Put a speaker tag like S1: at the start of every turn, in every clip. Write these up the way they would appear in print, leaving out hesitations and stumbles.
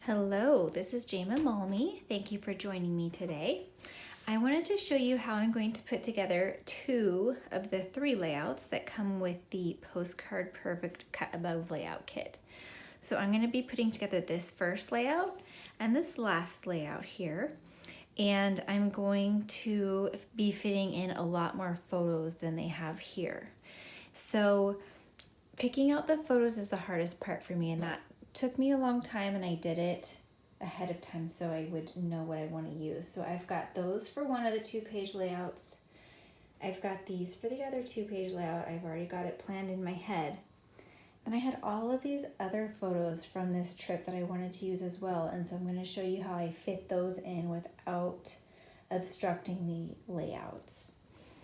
S1: Hello, this is Jama Malmy. Thank you for joining me today. I wanted to show you how I'm going to put together two of the three layouts that come with the Postcard Perfect Cut Above layout kit. So I'm going to be putting together this first layout and this last layout here. And I'm going to be fitting in a lot more photos than they have here. So picking out the photos is the hardest part for me, and that took me a long time, and I did it ahead of time so I would know what I want to use. So I've got those for one of the 2-page layouts. I've got these for the other 2-page layout. I've already got it planned in my head. And I had all of these other photos from this trip that I wanted to use as well, and so I'm going to show you how I fit those in without obstructing the layouts.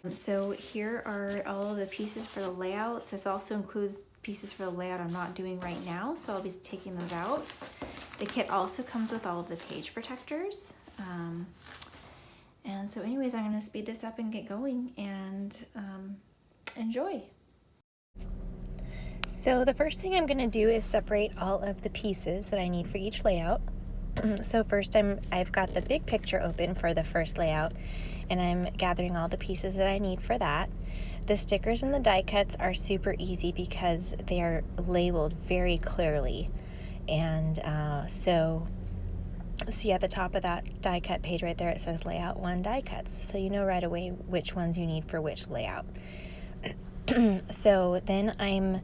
S1: So here are all of the pieces for the layouts. This also includes pieces for the layout I'm not doing right now, so I'll be taking those out. The kit also comes with all of the page protectors. And so anyways, I'm going to speed this up and get going and enjoy. So the first thing I'm going to do is separate all of the pieces that I need for each layout. So first I've got the big picture open for the first layout, and I'm gathering all the pieces that I need for that. The stickers and the die cuts are super easy because they are labeled very clearly. And so see at the top of that die cut page right there, it says layout 1 die cuts. So you know right away which ones you need for which layout. So then I'm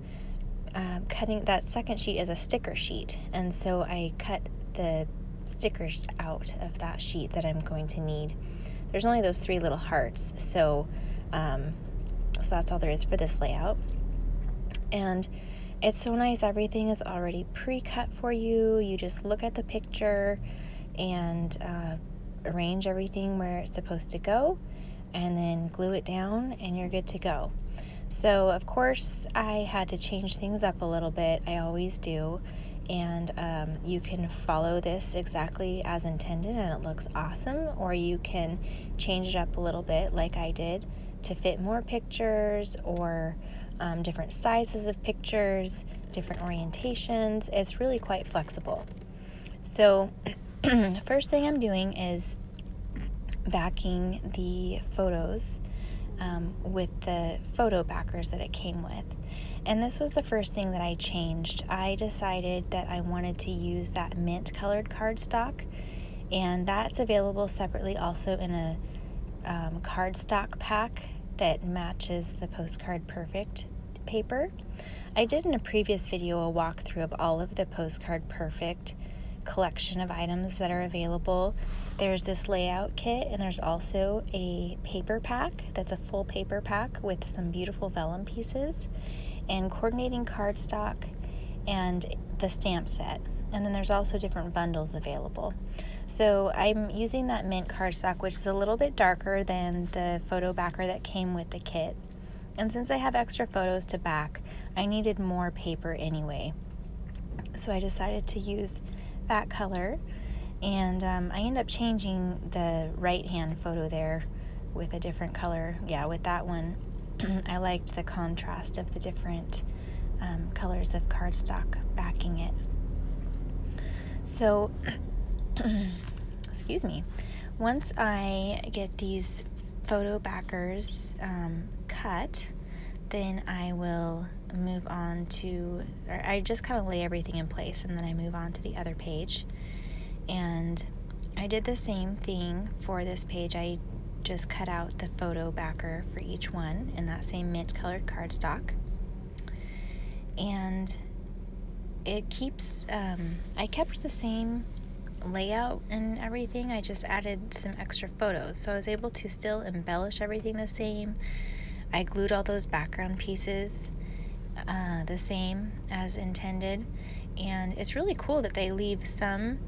S1: cutting, that second sheet is a sticker sheet. And so I cut the stickers out of that sheet that I'm going to need. There's only those 3 little hearts, so that's all there is for this layout. And it's so nice, everything is already pre-cut for you. You just look at the picture and arrange everything where it's supposed to go, and then glue it down and you're good to go. So of course I had to change things up a little bit, I always do. And you can follow this exactly as intended and it looks awesome, or you can change it up a little bit like I did to fit more pictures or different sizes of pictures, different orientations. It's really quite flexible. So first thing I'm doing is backing the photos with the photo backers that it came with. And this was the first thing that I changed. I decided that I wanted to use that mint colored cardstock, and that's available separately also in a cardstock pack that matches the Postcard Perfect paper. I did in a previous video a walkthrough of all of the Postcard Perfect collection of items that are available. There's this layout kit, and there's also a paper pack that's a full paper pack with some beautiful vellum pieces and coordinating cardstock and the stamp set. And then there's also different bundles available. So I'm using that mint cardstock, which is a little bit darker than the photo backer that came with the kit. And since I have extra photos to back, I needed more paper anyway. So I decided to use that color, and I ended up changing the right hand photo there with a different color. Yeah, with that one I liked the contrast of the different colors of cardstock backing it. So excuse me, once I get these photo backers cut, then I will move on to, or I just kind of lay everything in place, and then I move on to the other page. And I did the same thing for this page. I just cut out the photo backer for each one in that same mint colored cardstock. And it keeps, I kept the same layout and everything. I just added some extra photos, so I was able to still embellish everything the same. I glued all those background pieces the same as intended, and it's really cool that they leave some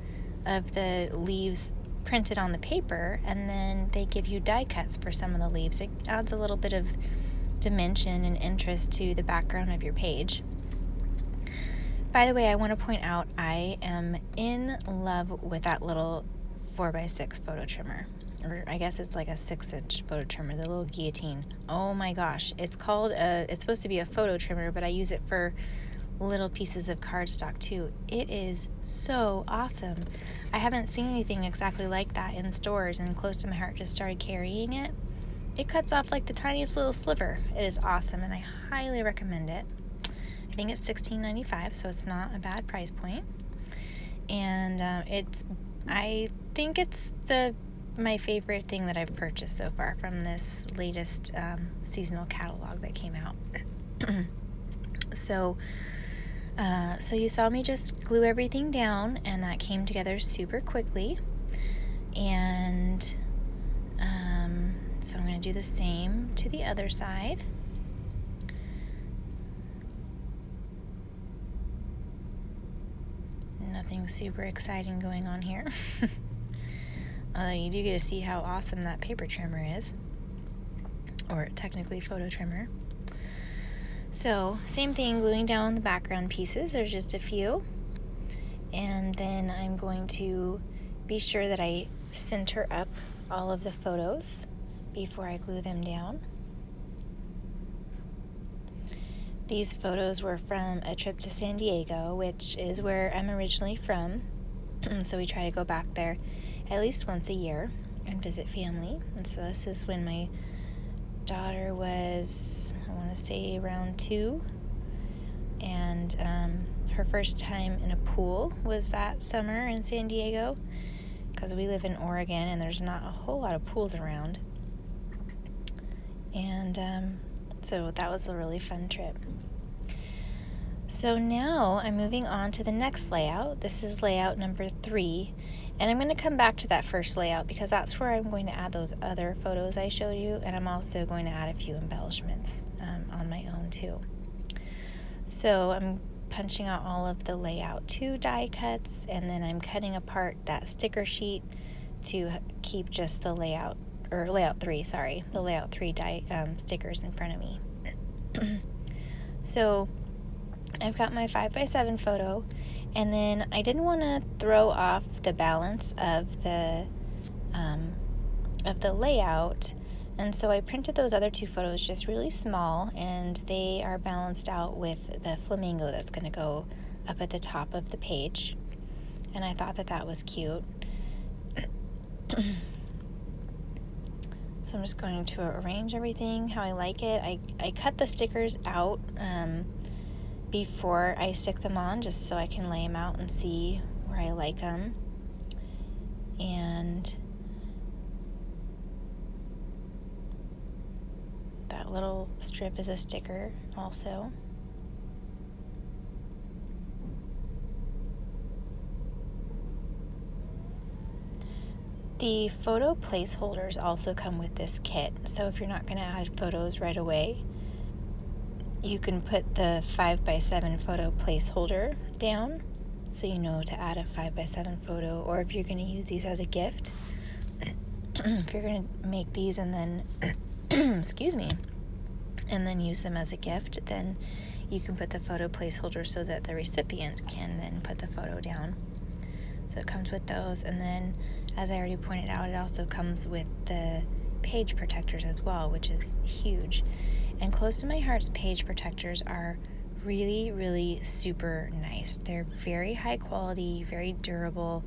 S1: of the leaves printed on the paper, and then they give you die cuts for some of the leaves. It adds a little bit of dimension and interest to the background of your page. By the way, I want to point out I am in love with that little 4x6 photo trimmer. Or I guess it's like a 6-inch photo trimmer, the little guillotine. Oh my gosh, it's called it's supposed to be a photo trimmer, but I use it for little pieces of cardstock too. It is so awesome. I haven't seen anything exactly like that in stores, and Close to My Heart just started carrying it. It cuts off like the tiniest little sliver. It is awesome, and I highly recommend it. I think it's $16.95, so it's not a bad price point. And I think it's my favorite thing that I've purchased so far from this latest seasonal catalog that came out. So you saw me just glue everything down, and that came together super quickly. And so I'm going to do the same to the other side. Nothing super exciting going on here. Although you do get to see how awesome that paper trimmer is, or technically photo trimmer. So same thing, gluing down the background pieces. There's just a few. And then I'm going to be sure that I center up all of the photos before I glue them down. These photos were from a trip to San Diego, which is where I'm originally from. So we try to go back there at least once a year and visit family. And so this is when my daughter was, I want to say, around 2. And her first time in a pool was that summer in San Diego, because we live in Oregon and there's not a whole lot of pools around. And so that was a really fun trip. So now I'm moving on to the next layout. This is layout number 3. And I'm going to come back to that first layout because that's where I'm going to add those other photos I showed you. And I'm also going to add a few embellishments on my own too. So I'm punching out all of the layout 2 die cuts, and then I'm cutting apart that sticker sheet to keep just the layout 3, the layout 3 die stickers in front of me. So I've got my 5x7 photo, and then I didn't want to throw off the balance of the layout, and so I printed those other 2 photos just really small, and they are balanced out with the flamingo that's going to go up at the top of the page, and I thought that was cute. So I'm just going to arrange everything how I like it. I cut the stickers out before I stick them on, just so I can lay them out and see where I like them. And that little strip is a sticker also. The photo placeholders also come with this kit, so if you're not going to add photos right away, you can put the 5x7 photo placeholder down so you know to add a 5x7 photo, or if you're going to use these as a gift, if you're going to make these and then excuse me, and then use them as a gift, then you can put the photo placeholder so that the recipient can then put the photo down. So it comes with those, and then as I already pointed out, it also comes with the page protectors as well, which is huge. And Close to My Heart's page protectors are really, really super nice. They're very high quality, very durable.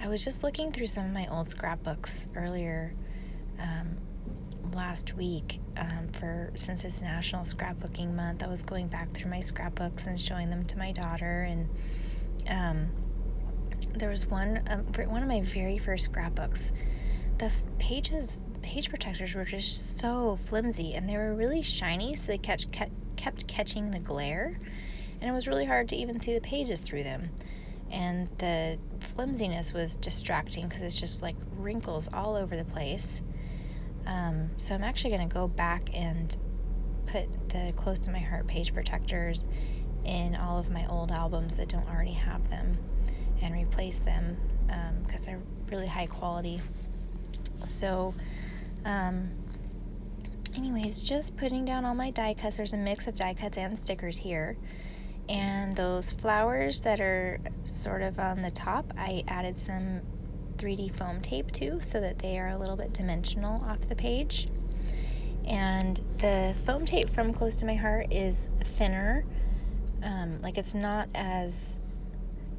S1: I was just looking through some of my old scrapbooks earlier last week since it's National Scrapbooking Month. I was going back through my scrapbooks and showing them to my daughter, and there was one of my very first scrapbooks. The page protectors were just so flimsy, and they were really shiny, so they kept catching the glare, and it was really hard to even see the pages through them. And the flimsiness was distracting because it's just like wrinkles all over the place. So I'm actually going to go back and put the Close to My Heart page protectors in all of my old albums that don't already have them, and replace them because they're really high quality. So anyways, just putting down all my die cuts. There's a mix of die cuts and stickers here, and those flowers that are sort of on the top, I added some 3D foam tape too, so that they are a little bit dimensional off the page. And the foam tape from Close to My Heart is thinner like it's not as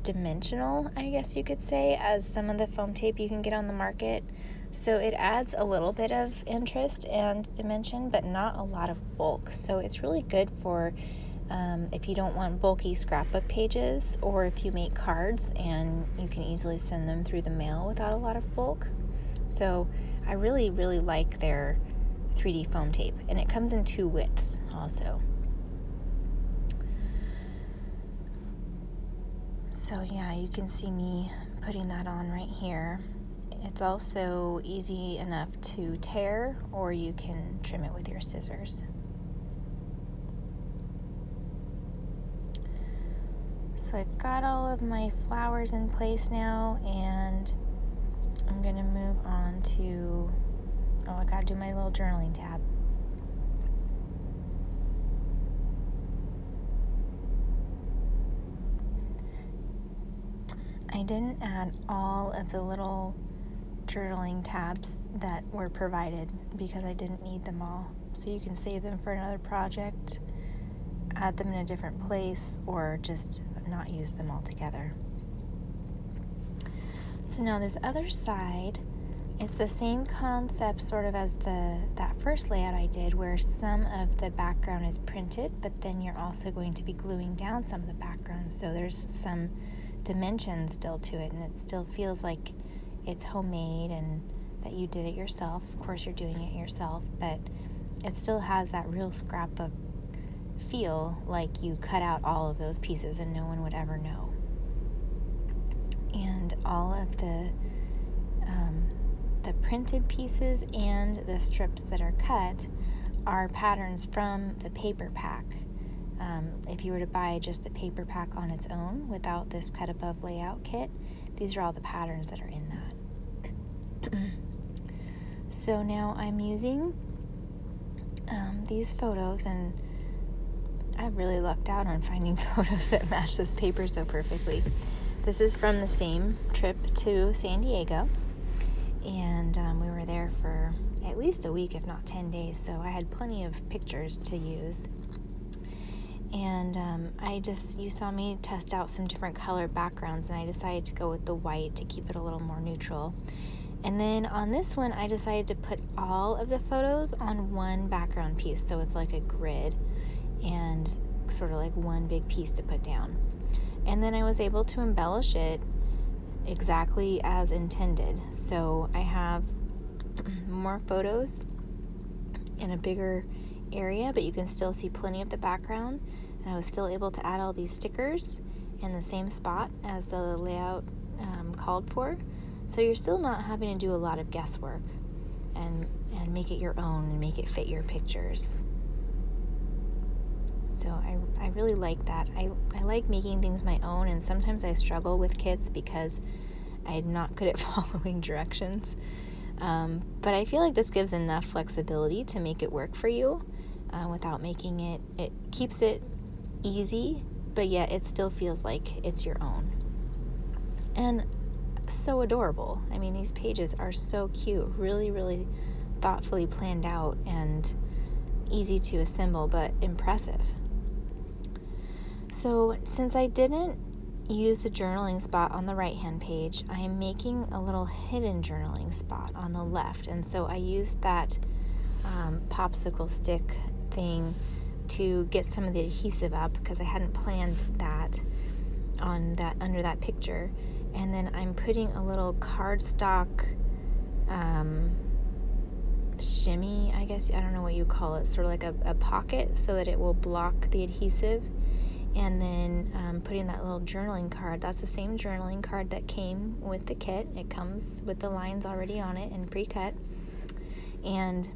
S1: dimensional, I guess you could say, as some of the foam tape you can get on the market. So it adds a little bit of interest and dimension, but not a lot of bulk. So it's really good for if you don't want bulky scrapbook pages, or if you make cards and you can easily send them through the mail without a lot of bulk. So I really, really like their 3D foam tape, and it comes in 2 widths also. So yeah, you can see me putting that on right here. It's also easy enough to tear, or you can trim it with your scissors. So I've got all of my flowers in place now, and I'm going to move on to, I got to do my little journaling tab. I didn't add all of the little journaling tabs that were provided because I didn't need them all. So you can save them for another project, add them in a different place, or just not use them altogether. So now this other side, it's the same concept sort of as that first layout I did, where some of the background is printed, but then you're also going to be gluing down some of the background, so there's some dimension still to it, and it still feels like it's homemade and that you did it yourself. Of course you're doing it yourself, but it still has that real scrapbook feel, like you cut out all of those pieces and no one would ever know. And all of the printed pieces and the strips that are cut are patterns from the paper pack. If you were to buy just the paper pack on its own without this cut above layout kit, these are all the patterns that are in that. So now I'm using these photos, and I really lucked out on finding photos that match this paper so perfectly. This is from the same trip to San Diego, and we were there for at least a week, if not 10 days, so I had plenty of pictures to use. And you saw me test out some different color backgrounds, and I decided to go with the white to keep it a little more neutral. And then on this one, I decided to put all of the photos on one background piece, so it's like a grid and sort of like one big piece to put down. And then I was able to embellish it exactly as intended. So I have more photos in a bigger area, but you can still see plenty of the background, and I was still able to add all these stickers in the same spot as the layout called for. So you're still not having to do a lot of guesswork and make it your own and make it fit your pictures. So I really like that. I like making things my own, and sometimes I struggle with kits because I'm not good at following directions. But I feel like this gives enough flexibility to make it work for you without making it keeps it easy, but yet it still feels like it's your own. And so adorable. I mean, these pages are so cute, really, really thoughtfully planned out and easy to assemble, but impressive. So since I didn't use the journaling spot on the right-hand page, I am making a little hidden journaling spot on the left. And so I used that popsicle stick thing to get some of the adhesive up, because I hadn't planned that under that picture. And then I'm putting a little cardstock shimmy, I guess, I don't know what you call it, sort of like a pocket, so that it will block the adhesive. And then putting that little journaling card, that's the same journaling card that came with the kit. It comes with the lines already on it and pre-cut. And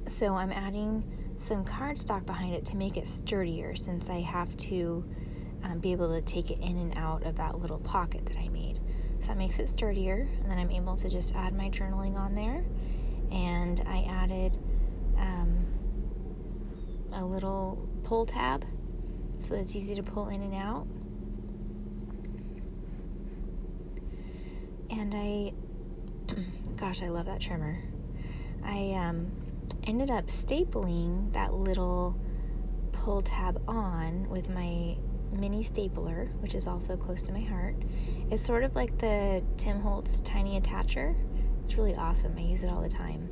S1: so I'm adding some cardstock behind it to make it sturdier, since I have to be able to take it in and out of that little pocket that I made. So that makes it sturdier, and then I'm able to just add my journaling on there. And I added a little pull tab so that it's easy to pull in and out. And I love that trimmer. I ended up stapling that little pull tab on with my mini stapler, which is also close to my heart. It's sort of like the Tim Holtz tiny attacher. It's really awesome. I use it all the time.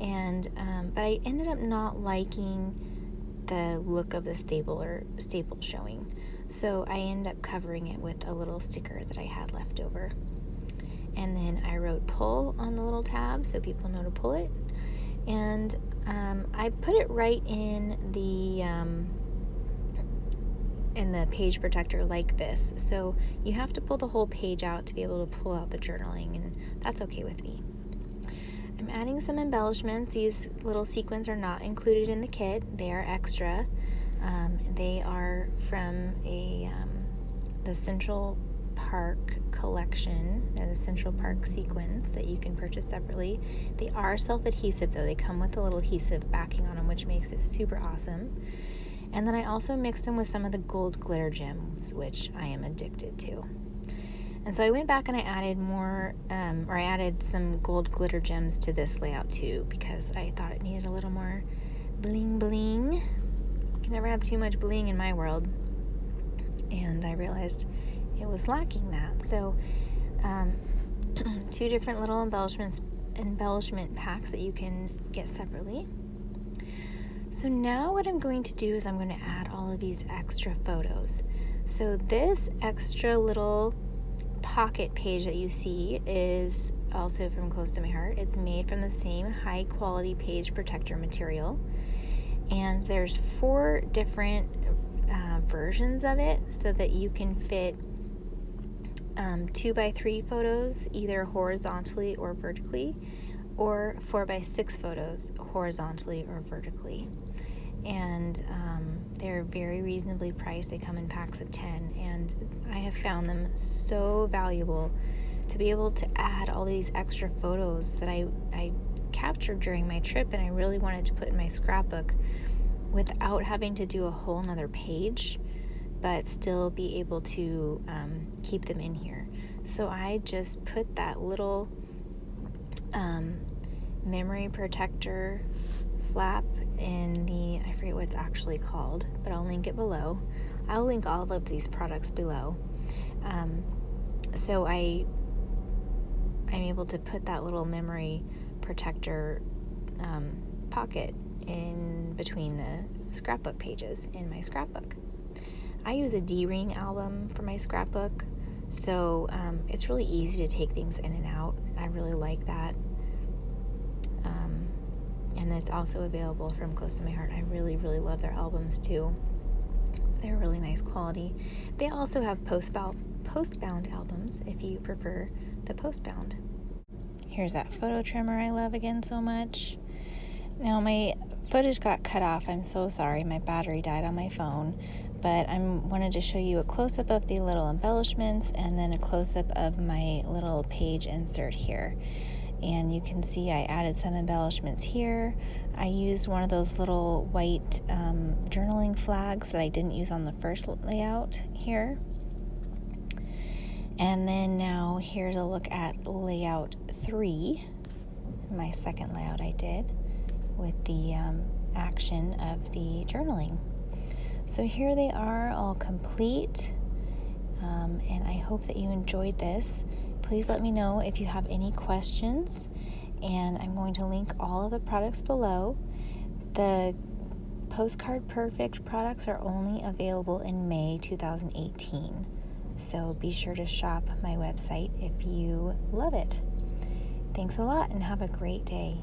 S1: And but I ended up not liking the look of the staple showing, so I ended up covering it with a little sticker that I had left over. And then I wrote pull on the little tab so people know to pull it. And I put it right in the page protector like this. So you have to pull the whole page out to be able to pull out the journaling, and that's okay with me. I'm adding some embellishments. These little sequins are not included in the kit. They are extra. They are from the Central Park collection. They're the Central Park sequins that you can purchase separately. They are self-adhesive though. They come with a little adhesive backing on them, which makes it super awesome. And then I also mixed them with some of the gold glitter gems, which I am addicted to. And so I went back and I added I added some gold glitter gems to this layout too, because I thought it needed a little more bling bling. You can never have too much bling in my world. And I realized it was lacking that. So 2 different little embellishment packs that you can get separately. So now what I'm going to do is I'm going to add all of these extra photos. So this extra little pocket page that you see is also from Close to My Heart. It's made from the same high quality page protector material, and there's 4 different versions of it so that you can fit 2x3 photos either horizontally or vertically, or 4x6 photos horizontally or vertically. And they're very reasonably priced. They come in packs of 10, and I have found them so valuable to be able to add all these extra photos that I captured during my trip and I really wanted to put in my scrapbook without having to do a whole nother page, but still be able to keep them in here. So I just put that little memory protector flap in I forget what it's actually called, but I'll link it below. I'll link all of these products below. So I'm able to put that little memory protector pocket in between the scrapbook pages in my scrapbook. I use a D-ring album for my scrapbook, so it's really easy to take things in and out. I really like that. And it's also available from Close to My Heart. I really, really love their albums too. They're really nice quality. They also have postbound albums if you prefer the postbound. Here's that photo trimmer I love again so much. Now my footage got cut off. I'm so sorry. My battery died on my phone. But I wanted to show you a close-up of the little embellishments and then a close-up of my little page insert here. And you can see I added some embellishments here. I used one of those little white journaling flags that I didn't use on the first layout here. And then now here's a look at layout 3, my second layout I did, with the action of the journaling. So here they are, all complete, and I hope that you enjoyed this. Please let me know if you have any questions, and I'm going to link all of the products below. The Postcard Perfect products are only available in May 2018, so be sure to shop my website if you love it. Thanks a lot and have a great day.